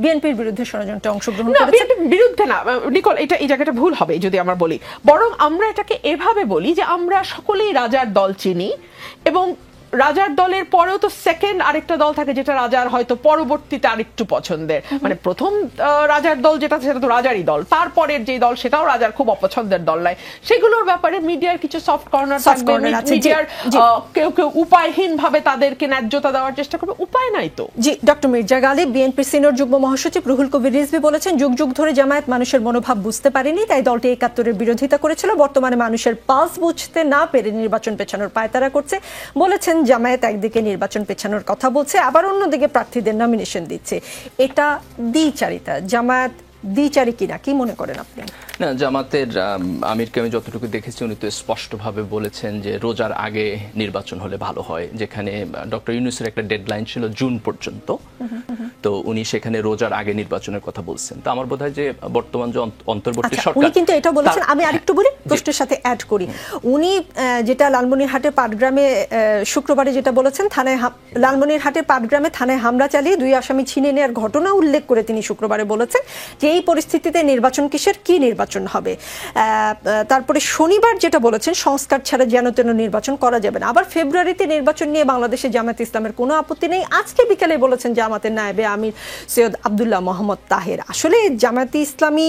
বিএনপির বিরুদ্ধে ষড়যন্ত্রে অংশগ্রহণ করেছে। বিএনপির বিরুদ্ধে না নিকল, এটা এই জায়গাটা ভুল হবে যদি আমরা বলি, বরং আমরা এটাকে এভাবে বলি যে আমরা সকলেই রাজার দল চিনি এবং রাজার দলের পরেও তো সেকেন্ড আরেকটা দল থাকে যেটা রাজার হয়তো পরবর্তীতে আরেকটু পছন্দের। মানে প্রথম রাজার দল যেটা সেটা তো রাজারই দল, তারপরের যে দল সেটাও রাজার খুব অপছন্দের দল নয়। সেগুলোর ব্যাপারে মিডিয়ার কিছু সফট কর্নার থাকবে, মিডিয়ার কেউ কেউ উপায়হীন ভাবে তাদেরকে ন্যায্যতা দেওয়ার চেষ্টা করবে, উপায় নাই তো। জি, ডক্টর মির্জা গালিব, বিএনপির সিনিয়র যুগ্ম মহাসচিব রুহুল কবির রিজভী বলেছেন যুগ যুগ ধরে জামায়াত মানুষের মনোভাব বুঝতে পারেনি, তাই দলটি 71-এর বিরোধিতা করেছিল। বর্তমানে মানুষের পালস বুঝতে না পেরে নির্বাচন পেছানোর পায়তারা করছে। বলেছেন জামায়াত একদিকে নির্বাচন পেছানোর কথা বলছে, আবার অন্যদিকে প্রার্থীদের নমিনেশন দিচ্ছে। এটা দ্বিচারিতা। জামায়াত দ্বিচারী কিনা, কি মনে করেন আপনি? না, জামাতের আমিরকে আমি যতটুকু দেখেছি উনি তো স্পষ্টভাবে বলেছেন যে রোজার আগে নির্বাচন হলে ভালো হয়, যেখানে ডক্টর ইউনূসের একটা ডেডলাইন ছিল জুন পর্যন্ত, তো উনি সেখানে রোজার আগে নির্বাচনের কথা বলছেন। তো আমার বোধ হয় যে বর্তমান যে অন্তর্বর্তী সরকার, উনি কিন্তু এটা বলেছেন, আমি আরেকটু বলি প্রশ্নের সাথে অ্যাড করি, উনি যেটা লালমনিরহাটের পাটগ্রামে শুক্রবারে যেটা বলেছেন, থানায় লালমনিরহাটের পাটগ্রামে থানায় হামলা চালিয়ে 2 আসামি ছিনিয়ে নেওয়ার ঘটনা উল্লেখ করে তিনি শুক্রবারে বলেছেন যে এই পরিস্থিতিতে নির্বাচন কিসের, কি নির্বাচন হবে। তারপরে শনিবার যেটা বলেছেন সংস্কার ছাড়া যেন তেন নির্বাচন করা যাবে না। আবার ফেব্রুয়ারিতে নির্বাচন নিয়ে বাংলাদেশে জামায়াত ইসলামের কোনো আপত্তি নেই। আজকে বিকেলে বলেছেন জামাতের নায়েবে আমির সৈয়দ আব্দুল্লাহ মোহাম্মদ তাহের। আসলে জামায়াত ইসলামী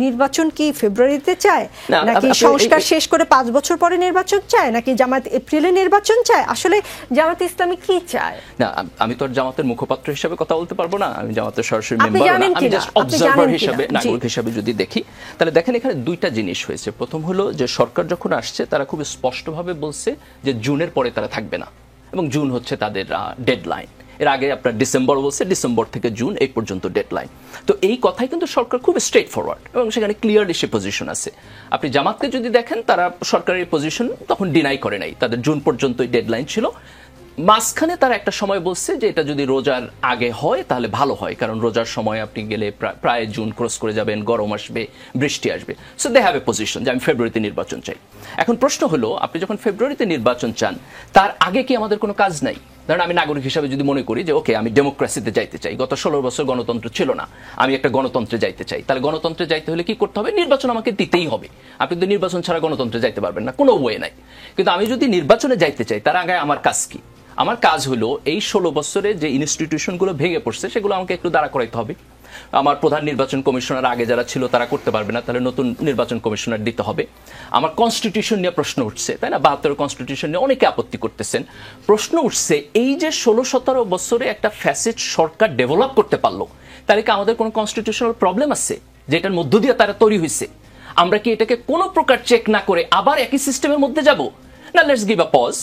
নির্বাচন কি ফেব্রুয়ারিতে চায়, নাকি সংস্কার শেষ করে 5 বছর পরে নির্বাচন চায়, নাকি জামায়াত এপ্রিলে নির্বাচন চায়? আসলে জামায়াত ইসলামী কি চায়? না, আমি তো আর জামাতের মুখপাত্র হিসেবে কথা বলতে পারবো না, আমি জামাতের সরাসরি মেম্বার না, আমি জাস্ট অবজারভার হিসেবে, নাগরিক হিসেবে যদি দেখি, তাহলে দেখেন এখানে 2টা জিনিস হয়েছে। প্রথম হলো যে সরকার যখন আসছে তারা খুব স্পষ্টভাবে বলছে যে জুনের পরে তারা থাকবে না, এবং জুন হচ্ছে তাদের ডেডলাইন। এর আগে আপনার ডিসেম্বর বলছে, ডিসেম্বর থেকে জুন এই পর্যন্ত ডেডলাইন। তো এই কথাই কিন্তু সরকার খুব স্ট্রেট ফরওয়ার্ড এবং সেখানে ক্লিয়ারলি সে পজিশন আছে। আপনি জামাতকে যদি দেখেন, তারা সরকারের পজিশন তখন ডিনাই করে নাই, তাদের জুন পর্যন্তই ডেডলাইন ছিল। মাঝখানে তারা একটা সময় বলছে যে এটা যদি রোজার আগে হয় তাহলে ভালো হয়, কারণ রোজার সময় আপনি গেলে প্রায় জুন ক্রস করে যাবেন, গরম আসবে, বৃষ্টি আসবে। So they have a position যে আমি ফেব্রুয়ারিতে নির্বাচন চাই। এখন প্রশ্ন হলো, আপনি যখন ফেব্রুয়ারিতে নির্বাচন চান, তার আগে কি আমাদের কোনো কাজ নাই? ধরেন আমি নাগরিক হিসাবে যদি মনে করি যে ওকে আমি ডেমোক্রেসিতে যাইতে চাই, গত 16 বছর গণতন্ত্র ছিল না, আমি একটা গণতন্ত্রে যাইতে চাই, তাহলে গণতন্ত্রে যাইতে হলে কি করতে হবে? নির্বাচন আমাকে দিতেই হবে। আপনি তো নির্বাচন ছাড়া গণতন্ত্রে যাইতে পারবেন না, কোনো ওয়ে নাই। কিন্তু আমি যদি নির্বাচনে যাইতে চাই, তার আগে আমার কাজ কি? আমার কাজ হলো এই 16 বছরে যে ইনস্টিটিউশনগুলো ভেঙে পড়ছে সেগুলো আমাকে একটু দাঁড়া করাইতে হবে। আমার প্রধান নির্বাচন কমিশনার আগে যারা ছিল তারা করতে পারবে না, তাহলে নতুন নির্বাচন কমিশনার দিতে হবে। আমার কনস্টিটিউশন নিয়ে প্রশ্ন উঠছে, তাই না? 72 কনস্টিটিউশন নিয়ে অনেকে আপত্তি করতেছেন। প্রশ্ন উঠছে, এই যে 16-17 বছরে একটা ফ্যাসিস্ট সরকার ডেভেলপ করতে পারলো, তাহলে কি আমাদের কোনো কনস্টিটিউশনাল প্রবলেম আছে যেটার মধ্য দিয়ে তারা তৈরি হয়েছে? আমরা কি এটাকে কোনো প্রকার চেক না করে আবার একই সিস্টেমের মধ্যে যাব? না, লেটস গিভ আ পজ।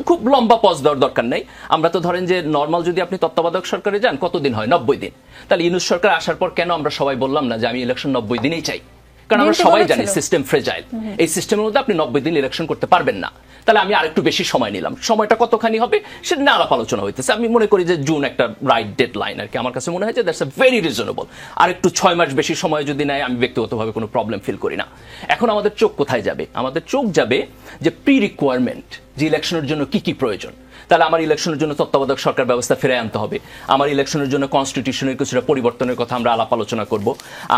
খুব লম্বা পজ দেওয়ার দরকার নেই। আমরা তো ধরেন যে নর্মাল যদি আপনি তত্ত্বাবধায়ক সরকারে যান, কতদিন হয়? 90 দিন। তাহলে ইউনূস সরকার আসার পর কেন আমরা সবাই বললাম না যে আমি ইলেকশন 90 দিনেই চাই? কারণ আমরা সবাই জানি সিস্টেম ফ্রেজাইল। এই সিস্টেমের মধ্যে আপনি 90 দিন ইলেকশন করতে পারবেন না। তাহলে আমি আরেকটু বেশি সময় নিলাম। সময়টা কতখানি হবে সেটা নিয়ে আলাপ আলোচনা হইতেছে। আমি মনে করি যে জুন একটা রাইট ডেড লাইন আর কি। আমার কাছে মনে হয় যে দ্যাটস এ ভেরি রিজনেবল। আর একটু 6 মাস বেশি সময় যদি নেয়, আমি ব্যক্তিগতভাবে কোনো প্রবলেম ফিল করি না। এখন আমাদের চোখ কোথায় যাবে? আমাদের চোখ যাবে যে প্রি রিকোয়ারমেন্ট, যে ইলেকশনের জন্য কি কি প্রয়োজন। তাহলে আমার ইলেকশনের জন্য তত্ত্বাবধায়ক সরকার ব্যবস্থা ফিরে আনতে হবে। আমার ইলেকশনের জন্য কনস্টিটিউশনের কিছুটা পরিবর্তনের কথা আমরা আলাপ আলোচনা করব।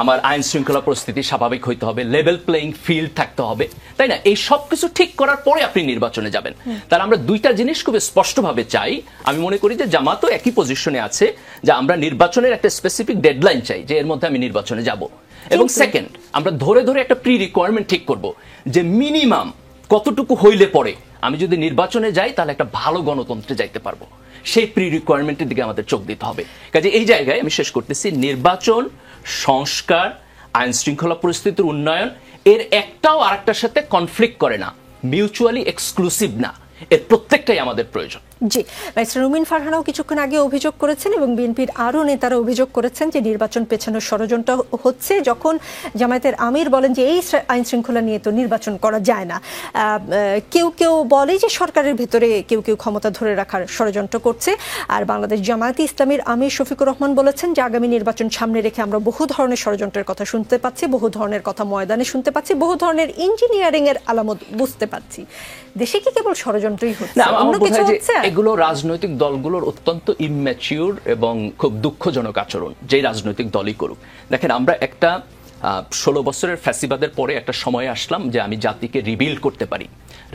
আমার আইন শৃঙ্খলা পরিস্থিতি স্বাভাবিক হইতে হবে, লেভেল প্লেইং ফিল্ড থাকতে হবে, তাই না? এই সব কিছু ঠিক করার পরে আপনি নির্বাচনে যাবেন। তাহলে আমরা দুইটা জিনিস খুব স্পষ্টভাবে চাই। আমি মনে করি যে জামাতও একই পজিশনে আছে যে আমরা নির্বাচনের একটা স্পেসিফিক ডেডলাইন চাই যে এর মধ্যে আমি নির্বাচনে যাব। এবং সেকেন্ড, আমরা ধরে ধরে একটা প্রি রিকোয়ারমেন্ট ঠিক করব যে মিনিমাম কতটুকু হইলে পরে আমি যদি নির্বাচনে যাই তাহলে একটা ভালো গণতন্ত্রে যাইতে পারবো। সেই প্রি রিকোয়ারমেন্টের দিকে আমাদের চোখ দিতে হবে। কাজে এই জায়গায় আমি শেষ করতেছি, নির্বাচন, সংস্কার, আইন শৃঙ্খলা পরিস্থিতির উন্নয়ন, এর একটাও আরেকটার সাথে কনফ্লিক্ট করে না, মিউচুয়ালি এক্সক্লুসিভ না, এর প্রত্যেকটাই আমাদের প্রয়োজন। জি, ব্যারিস্টার রুমিন ফারহানাও কিছুক্ষণ আগে অভিযোগ করেছেন এবং বিএনপির আরও নেতারা অভিযোগ করেছেন যে নির্বাচন পেছানোর ষড়যন্ত্র হচ্ছে, যখন জামায়াতের আমির বলেন যে এই আইন শৃঙ্খলা নিয়ে তো নির্বাচন করা যায় না। কেউ কেউ বলে যে সরকারের ভেতরে কেউ কেউ ক্ষমতা ধরে রাখার ষড়যন্ত্র করছে। আর বাংলাদেশ জামায়াতে ইসলামীর আমির শফিকুর রহমান বলেছেন যে আগামী নির্বাচন সামনে রেখে আমরা বহু ধরনের ষড়যন্ত্রের কথা শুনতে পাচ্ছি, বহু ধরনের কথা ময়দানে শুনতে পাচ্ছি, বহু ধরনের ইঞ্জিনিয়ারিং এর আলামত বুঝতে পাচ্ছি। দেশে কি কেবল ষড়যন্ত্রই হচ্ছে, অন্য কিছু হচ্ছে? এগুলো রাজনৈতিক দলগুলোর অত্যন্ত ইম্যাচিউর এবং খুব দুঃখজনক আচরণ, যে রাজনৈতিক দলই করুক। দেখেন, আমরা একটা 16 বছরের ফ্যাসিবাদের পরে একটা সময় আসলাম যে আমি জাতিকে রিবিল্ড করতে পারি।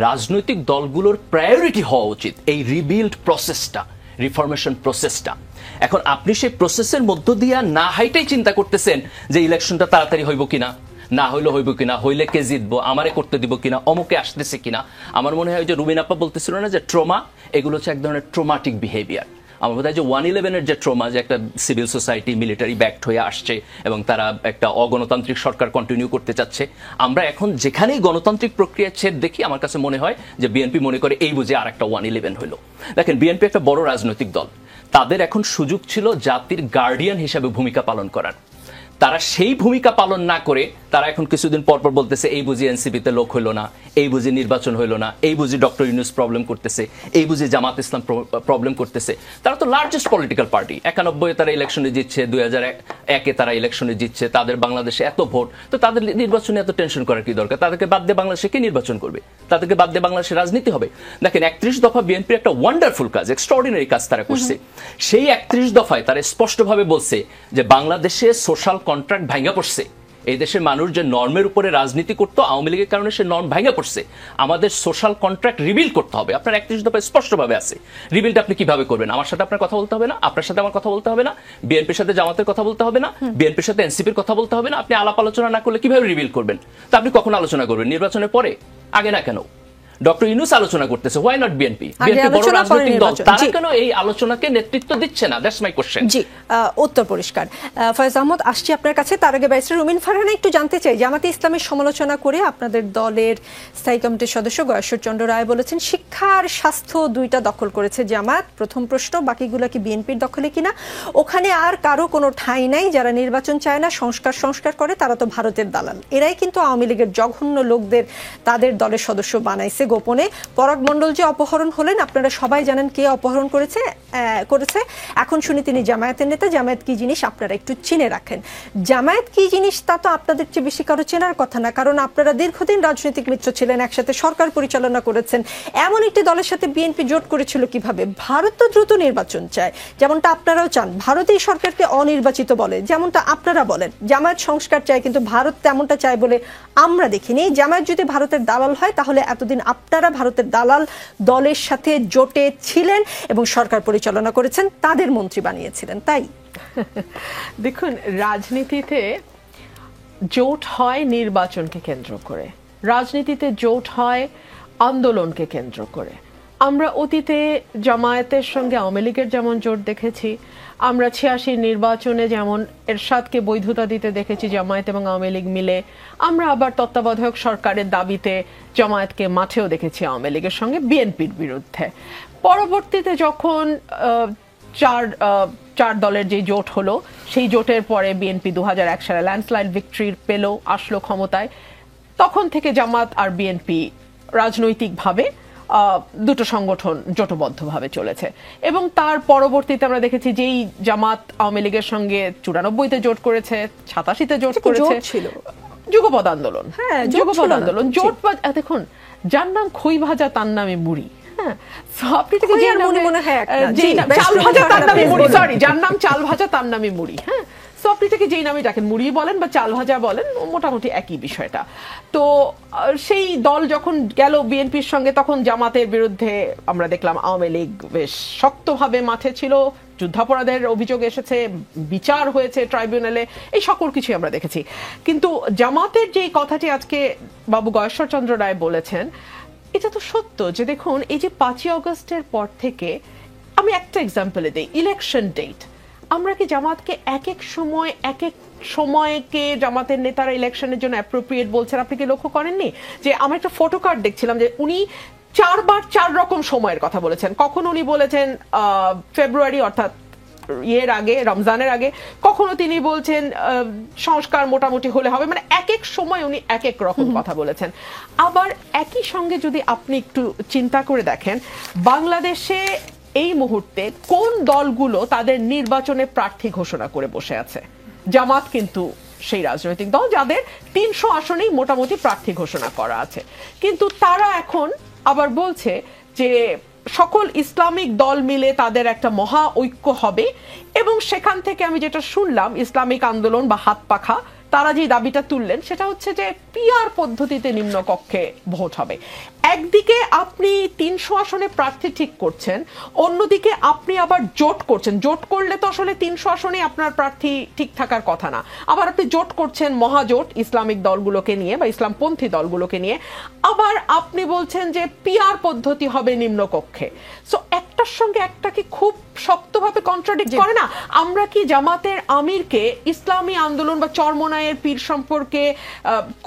রাজনৈতিক দলগুলোর প্রায়োরিটি হওয়া উচিত এই রিবিল্ড প্রসেসটা, রিফরমেশন প্রসেসটা। এখন আপনি সেই প্রসেসের মধ্য দিয়ে না হাইটাই চিন্তা করতেছেন যে ইলেকশনটা তাড়াতাড়ি হইব কিনা, না হইলে হইব কিনা, হইলে কে জিতবো, আমারে করতে দিব কিনা, অমুকে আসতেছে কিনা। আমার মনে হয় যে রুমিন আপা বলতেছিল না যে ট্রমা, এগুলো হচ্ছে এক ধরনের ট্রমাটিক বিহেভিয়ার। আমার বোধ হয় যে 1/11-এর যে ট্রমা, যে একটা সিভিল সোসাইটি মিলিটারি ব্যাকড হয়ে আসছে এবং তারা একটা অগণতান্ত্রিক সরকার কন্টিনিউ করতে চাচ্ছে। আমরা এখন যেখানেই গণতান্ত্রিক প্রক্রিয়া ছেদ দেখি, আমার কাছে মনে হয় যে বিএনপি মনে করে এই বুঝে আর একটা 1/11 হইল। দেখেন, বিএনপি একটা বড় রাজনৈতিক দল, তাদের এখন সুযোগ ছিল জাতির গার্ডিয়ান হিসেবে ভূমিকা পালন করার। তারা সেই ভূমিকা পালন না করে তারা এখন কিছুদিন পর পর বলতেছে এই বুঝি এনসিপিতে লোক হইল না, এই বুঝি নির্বাচন হইল না, এই বুঝি ডক্টর ইউনূস প্রবলেম করতেছে, এই বুঝি জামাত ইসলাম প্রবলেম করতেছে। তারা তো লার্জেস্ট পলিটিক্যাল পার্টি, 91-এ তারা ইলেকশনে জিতছে, 2001-এ তারা ইলেকশনে জিতছে, তাদের বাংলাদেশে এত ভোট, তো তাদের নির্বাচনে এত টেনশন করার কি দরকার? তাদেরকে বাদ দিয়ে বাংলাদেশে কে নির্বাচন করবে? তাদেরকে বাদ দিয়ে বাংলাদেশে রাজনীতি হবে? দেখেন, 31 দফা বিএনপির একটা ওয়ান্ডারফুল কাজ, এক্সট্রাঅর্ডিনারি কাজ তারা করছে। সেই 31 দফায় তারা স্পষ্টভাবে বলছে যে বাংলাদেশে সোশ্যাল কন্ট্রাক্ট ভাঙা পড়ছে। এই দেশের মানুষ যে নর্মের উপরে রাজনীতি করতো আওয়ামী লীগের কারণে, সে নর্ম ভাঙা পড়ছে। আমাদের সোশ্যাল কন্ট্রাক্ট রিবিল্ড করতে হবে। আপনার 31 দফায় স্পষ্টভাবে আছে। রিবিল্ড আপনি কিভাবে করবেন? আমার সাথে আপনার কথা বলতে হবে না, আপনার সাথে আমার কথা বলতে হবে না, বিএনপির সাথে জামাতের কথা বলতে হবে না, বিএনপির সাথে এনসিপির কথা বলতে হবে না। আপনি আলাপ আলোচনা না করলে কিভাবে রিবিল্ড করবেন? তা আপনি কখন আলোচনা করবেন? নির্বাচনের পরে? আগে না কেন? ডক্টর ইউনূস আলোচনা করতেছে, হোয়াই নট বিএনপি? বিএনপি বড় রাজনৈতিক দল, তারা কেন এই আলোচনাকে নেতৃত্ব দিচ্ছে না? That's my question. জি, উত্তর পরিষ্কার। ফয়েজ আহমদ, আসছি আপনার কাছে। তার আগে ব্যারিস্টার রুমিন ফারহানা একটু জানতে চাই, জামাতে ইসলামের সমালোচনা করে আপনাদের দলের স্থায়ী কমিটির সদস্য গয়েশ্বর চন্দ্র রায় বলেছেন শিক্ষার স্বাস্থ্য দুইটা দখল করেছে জামাত। প্রথম প্রশ্ন, বাকিগুলো কি বিএনপির দখলে কিনা? ওখানে আর কারো কোনো ঠাঁই নাই। যারা নির্বাচন চায় না, সংস্কার করে, তারা তো ভারতের দালাল। এরাই কিন্তু আওয়ামী লীগের জঘন্য লোকদের তাদের দলের সদস্য বানাইছে, গোপনে পরাগ মণ্ডল যে অপহরণ হলেন, আপনারা সবাই জানেন কে অপহরণ করেছে। এখন শুনি তিনি জামায়াতের নেতা। জামায়াত কি জিনিস আপনারা একটু চিনে রাখেন। জামায়াত কি জিনিস তা তো আপনাদের চেয়ে বেশি কারো চেনার কথা না, কারণ আপনারা দীর্ঘদিন রাজনৈতিক মিত্র ছিলেন, একসাথে সরকার পরিচালনা করেছেন। এমন একটি দলের সাথে বিএনপি জোট করেছিল কিভাবে? ভারত তো দ্রুত নির্বাচন চায়, যেমনটা আপনারাও চান। ভারতীয় সরকারকে অনির্বাচিত বলে, যেমনটা আপনারা বলেন। জামায়াত সংস্কার চায়, কিন্তু ভারত তেমনটা চায় বলে আমরা দেখিনি। জামায়াত যদি ভারতের দালাল হয়, তাহলে এতদিন আপনারা ভারতের দালাল দলের সাথে জোটে ছিলেন এবং সরকার পরিচালনা করেছেন, তাদের মন্ত্রী বানিয়েছিলেন। তাই দেখুন, রাজনীতিতে জোট হয় নির্বাচনকে কেন্দ্র করে, রাজনীতিতে জোট হয় আন্দোলনকে কেন্দ্র করে। আমরা অতীতে জামায়াতের সঙ্গে আওয়ামী লীগের যেমন জোট দেখেছি, আমরা 86 নির্বাচনে যেমন এরশাদকে বৈধতা দিতে দেখেছি জামায়াত এবং আওয়ামী লীগ মিলে, আমরা আবার তত্ত্বাবধায়ক সরকারের দাবিতে জামায়াতকে মাঠেও দেখেছি আওয়ামী লীগের সঙ্গে বিএনপির বিরুদ্ধে। পরবর্তীতে যখন চার দলের যে জোট হলো, সেই জোটের পরে বিএনপি 2001 সালে ল্যান্ডস্লাইড ভিক্টরি পেল, আসলো ক্ষমতায়। তখন থেকে জামাত আর বিএনপি রাজনৈতিকভাবে দুটো সংগঠন জোটবদ্ধভাবে চলেছে। এবং তার পরবর্তীতে আমরা দেখেছি যেই জামাত আওয়ামী লীগের সঙ্গে 94-তে জোট করেছে, 87-তে জোট করেছে, যুগপৎ আন্দোলন। হ্যাঁ, যুগপৎ আন্দোলন, জোট। দেখুন, যার নাম খই ভাজা তার নামে মুড়ি। যার নাম চাল ভাজা তার নামে মুড়ি। হ্যাঁ, সো আপনি তাকে যেই নামে ডাকেন, মুড়ি বলেন বা চাল ভাজা বলেন, মোটামুটি একই বিষয়টা। তো সেই দল যখন গেল বিএনপির সঙ্গে, তখন জামাতের বিরুদ্ধে আমরা দেখলাম আওয়ামী লীগ বেশ শক্তভাবে মাঠে ছিল, যুদ্ধাপরাধের অভিযোগ এসেছে, বিচার হয়েছে ট্রাইব্যুনালে, এই সকল কিছুই আমরা দেখেছি। কিন্তু জামাতের যে কথাটি আজকে বাবু গয়েশ্বরচন্দ্র রায় বলেছেন, এটা তো সত্য যে দেখুন, এই যে 5ই আগস্টের পর থেকে, আমি একটা এক্সাম্পলে দিই, ইলেকশন ডেট। আমরা কি জামাতকে এক এক সময়কে জামাতের নেতারা ইলেকশনের জন্য অ্যাপ্রোপ্রিয়েট বলছেন? আপনি কি লক্ষ্য করেননি যে আমরা একটা ফটো কার্ড দেখছিলাম যে উনি 4 বার 4 রকম সময়ের কথা বলেছেন। কখন উনি বলেছেন ফেব্রুয়ারি, অর্থাৎ এর আগে, রমজানের আগে, কখনো তিনি বলছেন সংস্কার মোটামুটি হলে হবে, মানে এক এক সময় উনি এক এক রকম কথা বলেছেন। আবার একই সঙ্গে যদি আপনি একটু চিন্তা করে দেখেন, বাংলাদেশে এই মুহূর্তে কোন দলগুলো তাদের নির্বাচনে প্রার্থী ঘোষণা করে বসে আছে? জামাত কিন্তু সেই রাজনৈতিক দল যাদের 300 আসনেই মোটামুটি প্রার্থী ঘোষণা করা আছে, কিন্তু তারা এখন আবার বলছে যে সকল ইসলামিক দল মিলে তাদের একটা মহা ঐক্য হবে। এবং সেখান থেকে আমি যেটা শুনলাম, ইসলামিক আন্দোলন বা হাত পাখা তারা যে দাবিটা তুললেন, সেটা হচ্ছে যে পিআর পদ্ধতিতে নিম্নকক্ষে ভোট হবে। একদিকে আপনি 300 আসনে প্রার্থী ঠিক করছেন, অন্যদিকে আপনি আবার জোট করছেন। জোট করলে তো আসলে 300 আসনে আপনার প্রার্থী ঠিক থাকার কথা না। আবার আপনি জোট করছেন মহাজোট ইসলামিক দলগুলোকে নিয়ে বা ইসলামপন্থী দলগুলোকে নিয়ে, আবার আপনি বলছেন যে পিআর পদ্ধতি হবে নিম্নকক্ষে। সো একটার সঙ্গে একটা কি খুব শক্তভাবে কন্ট্রাডিক্ট করে না? আমরা কি জামাতের আমিরকে ইসলামী আন্দোলন বা চরমনায়ের পীর সম্পর্কে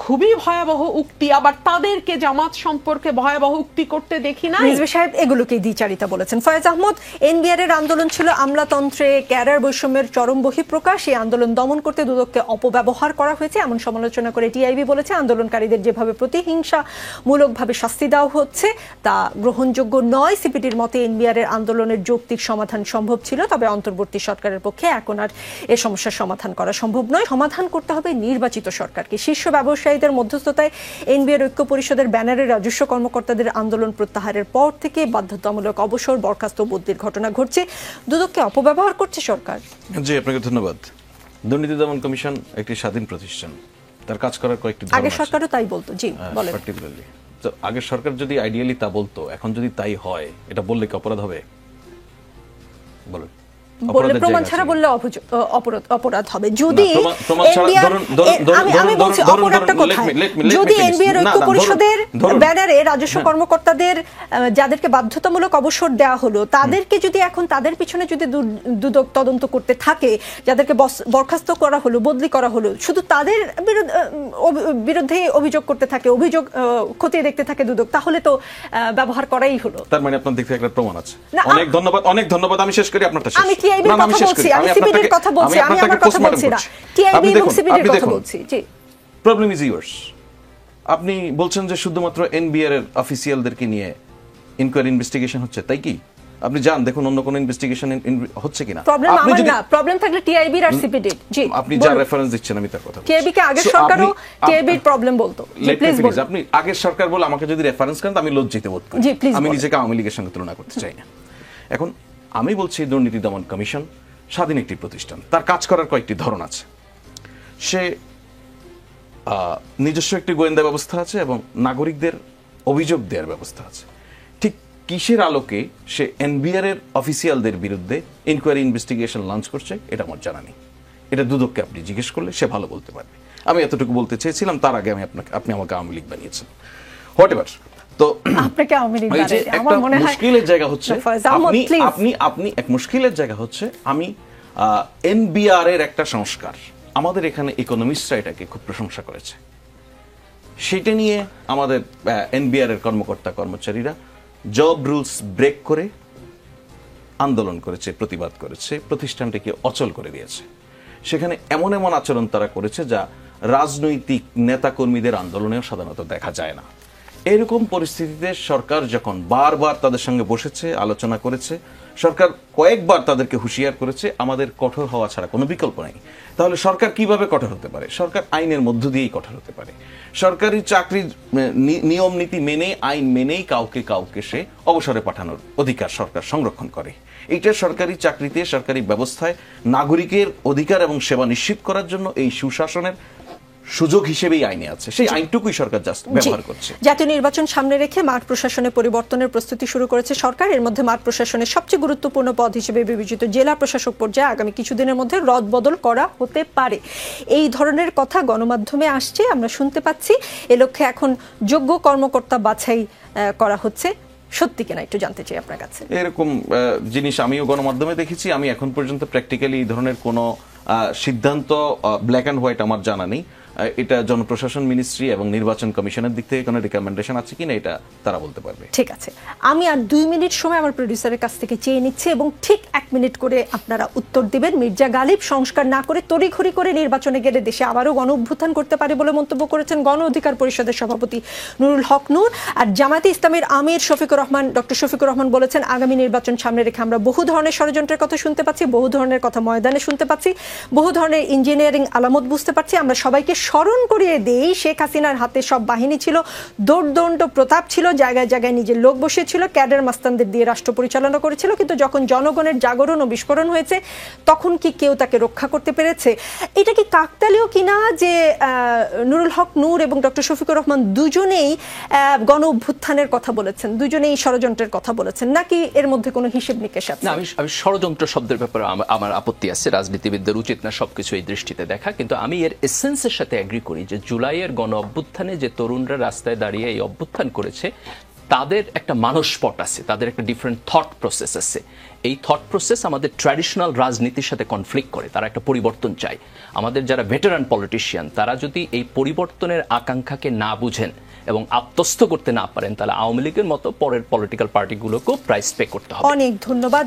খুবই ভয়াবহ উক্তি, আবার তাদেরকে জামাত সম্পর্কে ভয়াবহ উক্তি করতে দেখি না? রিজভী সাহেব এগুলোকেই দ্বিচারিতা বলেছেন। ফয়েজ আহমদ, এনবিআর এর আন্দোলন ছিল আমলাতন্ত্রে ক্যাডার বৈষম্যের চরম বহিঃপ্রকাশ। এই আন্দোলন দমন করতে দুদককে অপব্যবহার করা হয়েছে এমন সমালোচনা করে টিআইবি বলেছে, আন্দোলনকারীদের যেভাবে প্রতিহিংসামূলকভাবে শাস্তি দেওয়া হচ্ছে তা গ্রহণযোগ্য নয়। সিপিডির মতে এনবিআর এর আন্দোলনের যৌক্তিক সমাধান সম্ভব ছিল, তবে অন্তর্বর্তী সরকারের পক্ষে এখন আর এ সমস্যার সমাধান করা সম্ভব নয়। সমাধান করতে হবে নির্বাচিত সরকারকে। শীর্ষ ব্যবসায়ীদের মধ্যস্থতায় এনবিআর ঐক্য পরিষদের ব্যানারে রাজস্ব কর্মকর্তাদের আন্দোলন প্রত্যাহারের পর থেকে বাধ্যতামূলক অবসর, বরখাস্ত, বদলির ঘটনা ঘটছে। দুদককে অপব্যবহার করছে সরকার। জি, আপনাকে ধন্যবাদ। দুর্নীতি দমন কমিশন একটি স্বাধীন প্রতিষ্ঠান, তার কাজ করার কয়েকটি ধরন আছে। আগের সরকারও তাই বলতো। জি বলেন। পার্টিকুলারলি তো আগের সরকার যদি আইডিয়ালি তা বলতো, এখন যদি তাই হয়, এটা বললে কি অপরাধ হবে? বলুন। বললে প্রমাণ ছাড়া বললে অপরাধ হবে। যদি আমি বলছি অপরাধটা কোথায়? যদি এনবিআর ঐক্য পরিষদের ব্যানারে রাজস্ব কর্মকর্তাদের যাদেরকে বাধ্যতামূলক অবসর দেওয়া হলো, তাদেরকে যদি এখন তাদের পিছনে যদি দুদক তদন্ত করতে থাকে, যাদেরকে বরখাস্ত করা হলো, বদলি করা হলো, শুধু তাদের বিরুদ্ধে অভিযোগ করতে থাকে, অভিযোগ খতিয়ে দেখতে থাকে দুদক, তাহলে তো ব্যবহার করাই হলো। তার মানে আপনার দিক থেকে একটা প্রমাণ আছে। অনেক ধন্যবাদ, অনেক ধন্যবাদ। আমি শেষ করি আপনারটা। আমি টিআইবির কথা বলছি, আমি সিপিডির কথা বলছি, আমি আমার কথা বলছি না। টিআইবি এবং সিপিডির কথা বলছি। জি, প্রবলেম ইজ ইয়ার্স। আপনি বলছেন যে শুধুমাত্র এনবিআর এর অফিসিয়ালদেরকে নিয়ে ইনকোয়ারি ইনভেস্টিগেশন হচ্ছে, তাই কি? আপনি যান দেখুন অন্য কোন ইনভেস্টিগেশন হচ্ছে কিনা। প্রবলেম আমার না, প্রবলেম থাকলে টিআইবি আর সিপিডি। জি, আপনি যা রেফারেন্স দিচ্ছেন আমি তার কথা বলছি। টিআইবি কে আগের সরকারও টিআইবির প্রবলেম বলতো। জি প্লিজ বলুন। আপনি আগের সরকার বলে আমাকে যদি রেফারেন্স করেন আমি লজ্জিত বোধ করি। আমি নিজেকে আওয়ামী লীগের সঙ্গে তুলনা করতে চাই না। এখন আমি বলছি দুর্নীতি দমন কমিশন স্বাধীন একটি প্রতিষ্ঠান, তার কাজ করার কয়েকটি ধরন আছে। সে নিজস্ব একটি গোয়েন্দা ব্যবস্থা আছে এবং নাগরিকদের অভিযোগ দেওয়ার ব্যবস্থা আছে। ঠিক কিসের আলোকে সে এনবিআর এর অফিসিয়ালদের বিরুদ্ধে ইনকোয়ারি ইনভেস্টিগেশন লঞ্চ করছে এটা আমার জানা নেই। এটা দুদককে আপনি জিজ্ঞেস করলে সে ভালো বলতে পারবে। আমি এতটুকু বলতে চেয়েছিলাম, তার আগে আপনি আমাকে আওয়ামী লীগ বানিয়েছেন। What ever. তো আপনাকে আওয়ামী লীগ বানাই আমার মনে হয় মুশকিলের জায়গা হচ্ছে আপনি এক মুশকিলের জায়গা হচ্ছে আমি এনবিআর এর একটা সংস্কার, আমাদের এখানে ইকোনমিস্টরা এটাকে খুব প্রশংসা করেছে। সেটা নিয়ে আমাদের এনবিআর এর কর্মকর্তা কর্মচারীরা জব রুলস ব্রেক করে আন্দোলন করেছে, প্রতিবাদ করেছে, প্রতিষ্ঠানটিকে অচল করে দিয়েছে। সেখানে এমন এমন আচরণ তারা করেছে যা রাজনৈতিক নেতাকর্মীদের আন্দোলনেও সাধারণত দেখা যায় না। এরকম পরিস্থিতিতে সরকার যখন বারবার তাদের সঙ্গে বসেছে, আলোচনা করেছে, সরকার কয়েকবার তাদেরকে হুঁশিয়ার করেছে আমাদের কঠোর হওয়া ছাড়া কোনো বিকল্প নেই। তাহলে সরকার কিভাবে কঠোর হতে পারে? সরকার আইনের মধ্য দিয়েই কঠোর হতে পারে। সরকারি চাকরির নিয়ম নীতি মেনে, আইন মেনেই কাউকে সে অবসরে পাঠানোর অধিকার সরকার সংরক্ষণ করে। এইটা সরকারি চাকরিতে, সরকারি ব্যবস্থায় নাগরিকের অধিকার এবং সেবা নিশ্চিত করার জন্য এই সুশাসনের সুযোগ হিসেবেই আইনে আছে, সেই আইনটুকুই সরকার জাস্ট ব্যবহার করছে। জাতীয় নির্বাচন সামনে রেখে মাঠ প্রশাসনে পরিবর্তনের প্রস্তুতি শুরু করেছে সরকার। এর মধ্যে মাঠ প্রশাসনের সবচেয়ে গুরুত্বপূর্ণ পদ হিসেবে বিবেচিত জেলা প্রশাসক পর্যায়ে আগামী কিছুদিনের মধ্যে রদবদল করা হতে পারে। এই ধরনের কথা গণমাধ্যমে আসছে, আমরা শুনতে পাচ্ছি। এ লক্ষ্যে এখন যোগ্য কর্মকর্তা বাছাই করা হচ্ছে। সত্যি কিনা একটু জানতে চাই আপনার কাছে। এরকম জিনিস আমিও গণমাধ্যমে দেখেছি। আমি এখন পর্যন্ত প্র্যাকটিক্যালি এই ধরনের কোনো সিদ্ধান্ত ব্ল্যাক অ্যান্ড হোয়াইট আমার জানা নেই। এটা জনপ্রশাসন মিনিস্ট্রি এবং নির্বাচন কমিশনের দিক থেকে কোনো রিকমেন্ডেশন আছে কিনা এটা তারা বলতে পারবে। ঠিক আছে, আমি আর 2 মিনিট সময় আমার প্রোডিউসারের কাছ থেকে চেয়ে নিচ্ছি এবং ঠিক 1 মিনিট করে আপনারা উত্তর দিবেন। মির্জা গালিব সংস্কার না করে তড়িঘড়ি করে নির্বাচনে গেলে দেশে আবারও গণ অভ্যুত্থান করতে পারে বলে মন্তব্য করেছেন গণ অধিকার পরিষদের সভাপতি নুরুল হক নূর। আর জামায়াতে ইসলামের আমির শফিকুর রহমান, ডক্টর শফিকুর রহমান বলেছেন আগামী নির্বাচন সামনে রেখে আমরা বহু ধরনের ষড়যন্ত্রের কথা শুনতে পাচ্ছি, বহু ধরনের কথা ময়দানে শুনতে পাচ্ছি, বহু ধরনের ইঞ্জিনিয়ারিং আলামত বুঝতে পারছি। আমরা সবাইকে স্মরণ করিয়ে দেই, শেখ হাসিনার হাতে সব বাহিনী ছিল, দৌড়দণ্ড প্রতাপ ছিল, জায়গায় জায়গায় নিজের লোক বসেছিল, ক্যাডার মাস্তানদের দিয়ে রাষ্ট্র পরিচালনা করেছিল। কিন্তু যখন জনগণের জাগরণ ও বিস্ফোরণ হয়েছে তখন কি কেউ তাকে রক্ষা করতে পেরেছে? এটা কি কাকতালীয় কিনা যে নুরুল হক নূর এবং ডক্টর শফিকুর রহমান দুজনেই গণ অভ্যুত্থানের কথা বলেছেন, দুজনেই ষড়যন্ত্রের কথা বলেছেন, নাকি এর মধ্যে কোনো হিসেব নিকেশ আছে? না, আমি ষড়যন্ত্র শব্দের ব্যাপারে আমার আপত্তি আছে। রাজনীতিবিদদের উচিত না সবকিছু এই দৃষ্টিতে দেখা, কিন্তু আমি এর এসেন্সের সাথে এগ্রি করি যে জুলাইয়ের গণ অভ্যুত্থানে যে তরুণরা রাস্তায় দাঁড়িয়ে এই অভ্যুত্থান করেছে তাদের একটা মানসপট আছে, তাদের একটা ডিফারেন্ট থট প্রসেস আছে। এই থট প্রসেস আমাদের ট্র্যাডিশনাল রাজনীতির সাথে কনফ্লিক্ট করে। তারা একটা পরিবর্তন চায়। আমাদের যারা ভেটারান পলিটিশিয়ান তারা যদি এই পরিবর্তনের আকাঙ্ক্ষাকে না বুঝেন এবং আত্মস্থ করতে না পারেন তাহলে আওয়ামী লীগের মতো পরের পলিটিক্যাল পার্টিগুলোকেও প্রাইস পে করতে হবে। অনেক ধন্যবাদ।